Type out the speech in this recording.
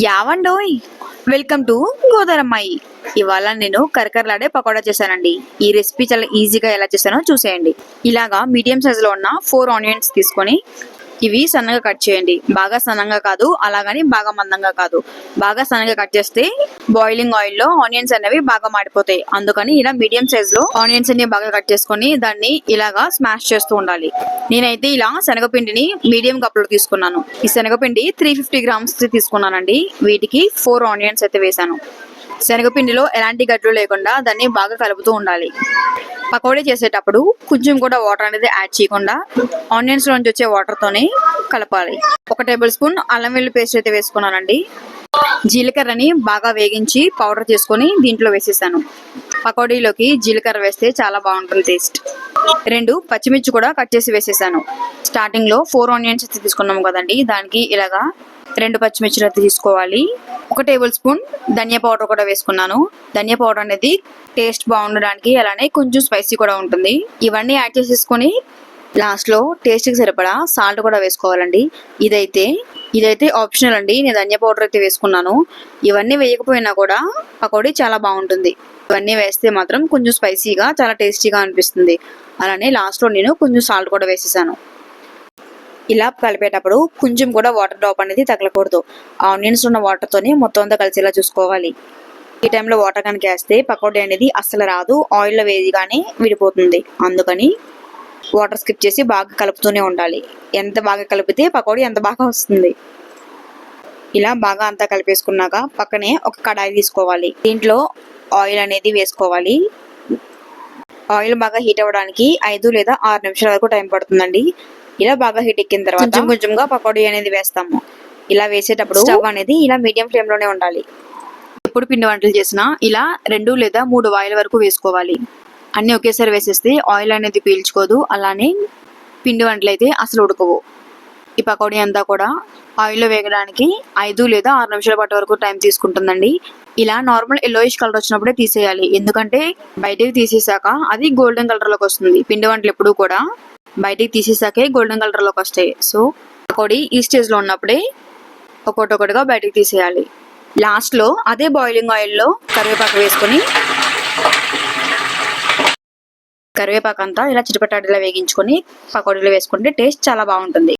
యావండోయ్, welcome to గోదారమ్మాయి. ఇవాళ నేను కరకరలాడే పకోడా చేశానండి. ఈ రెసిపీ చాలా ఈజీగా ఎలా చేశానో చూసేయండి. ఇలాగా మీడియం సైజులో ఉన్న 4 ఆనియన్స్ తీసుకొని ఇవి సన్నగా కట్ చేయండి. బాగా సన్నంగా కాదు, అలాగని బాగా మందంగా కాదు. బాగా సన్నగా కట్ చేస్తే బాయిలింగ్ ఆయిల్ లో ఆనియన్స్ అనేవి బాగా మాడిపోతాయి. అందుకని ఇలా మీడియం సైజ్ లో ఆనియన్స్ అన్ని బాగా కట్ చేసుకొని దాన్ని ఇలాగా స్మాష్ చేస్తూ ఉండాలి. నేనైతే ఇలా శనగపిండిని మీడియం కప్ లో తీసుకున్నాను. ఈ శనగపిండి 350 గ్రామ్స్ తీసుకున్నానండి. వీటికి 4 ఆనియన్స్ అయితే వేసాను. శనగపిండిలో ఎలాంటి గడ్డలు లేకుండా దాన్ని బాగా కలుపుతూ ఉండాలి. పకోడీ చేసేటప్పుడు కొంచెం కూడా వాటర్ అనేది యాడ్ చేయకుండా ఆనియన్స్ లోంచి వచ్చే వాటర్ తోనే కలపాలి. 1 టేబుల్ స్పూన్ అల్లం వెల్లుల్లి పేస్ట్ అయితే వేసుకున్నానండి. జీలకర్రని బాగా వేగించి పౌడర్ చేసుకొని దీంట్లో వేసేసాను. పకోడీలోకి జీలకర్ర వేస్తే చాలా బాగుంటుంది టేస్ట్. 2 పచ్చిమిర్చి కూడా కట్ చేసి వేసేసాను. స్టార్టింగ్ లో 4 ఆనియన్స్ అయితే తీసుకున్నాము కదండి, దానికి ఇలాగా 2 పచ్చిమిర్చిలు అయితే తీసుకోవాలి. 1 టేబుల్ స్పూన్ ధనియా పౌడర్ కూడా వేసుకున్నాను. ధనియా పౌడర్ అనేది టేస్ట్ బాగుండడానికి, అలానే కొంచెం స్పైసీ కూడా ఉంటుంది. ఇవన్నీ యాడ్ చేసేసుకొని లాస్ట్ లో టేస్ట్ కి సరిపడా సాల్ట్ కూడా వేసుకోవాలండి. ఇదైతే ఆప్షనల్ అండి. నేను ధనియా పౌడర్ అయితే వేసుకున్నాను. ఇవన్నీ వేయకపోయినా కూడా పకోడీ చాలా బాగుంటుంది. ఇవన్నీ వేస్తే మాత్రం కొంచెం స్పైసీగా చాలా టేస్టీగా అనిపిస్తుంది. అలానే లాస్ట్ లో నేను కొంచెం సాల్ట్ కూడా వేసేసాను. ఇలా కలిపేటప్పుడు కొంచెం కూడా వాటర్ డ్రాప్ అనేది తగలకూడదు. ఆనియన్స్ ఉన్న వాటర్ తోనే మొత్తం అంతా కలిసేలా చూసుకోవాలి. ఈ టైంలో వాటర్ కనుక వేస్తే పకోడీ అనేది అస్సలు రాదు, ఆయిల్లో వేదిగానే విడిపోతుంది. అందుకని వాటర్ స్కిప్ చేసి బాగా కలుపుతూనే ఉండాలి. ఎంత బాగా కలిపితే పకోడీ ఎంత బాగా వస్తుంది. ఇలా బాగా అంతా కలిపేసుకున్నాక పక్కనే ఒక కడాయి తీసుకోవాలి. దీంట్లో ఆయిల్ అనేది వేసుకోవాలి. ఆయిల్ బాగా హీట్ అవ్వడానికి 5 లేదా 6 నిమిషాల వరకు టైం పడుతుందండి. ఇలా బాగా హీట్ ఎక్కిన తర్వాత కొంచెంగా పకోడీ అనేది వేస్తాము. ఇలా వేసేటప్పుడు స్టవ్ అనేది ఇలా మీడియం ఫ్లేమ్ లోనే ఉండాలి. ఎప్పుడు పిండి వంటలు చేసినా ఇలా 2 లేదా 3 వాయిల వరకు వేసుకోవాలి. అన్ని ఒకేసారి వేసేస్తే ఆయిల్ అనేది పీల్చుకోదు, అలానే పిండి వంటలు అయితే అసలు ఉడకవు. ఈ పకోడీ అంతా కూడా ఆయిల్లో వేగడానికి 5 లేదా 6 నిమిషాల పాటు వరకు టైం తీసుకుంటుందండి. ఇలా నార్మల్ ఎల్లోయిష్ కలర్ వచ్చినప్పుడే తీసేయాలి, ఎందుకంటే బయటకు తీసేసాక అది గోల్డెన్ కలర్ లోకి వస్తుంది. పిండి వంటలు ఎప్పుడు కూడా బయటికి తీసేసాకే గోల్డెన్ కలర్ లోకి వస్తాయి. సో పకోడీ ఈ స్టేజ్ లో ఉన్నప్పుడే ఒక్కొక్కటిగా బయటికి తీసేయాలి. లాస్ట్ లో అదే బాయిలింగ్ ఆయిల్ లో కరివేపాకు వేసుకొని కరివేపాకు అంతా ఇలా చిటపటాడిలా వేగించుకొని పకోడీలో వేసుకుంటే టేస్ట్ చాలా బాగుంటుంది.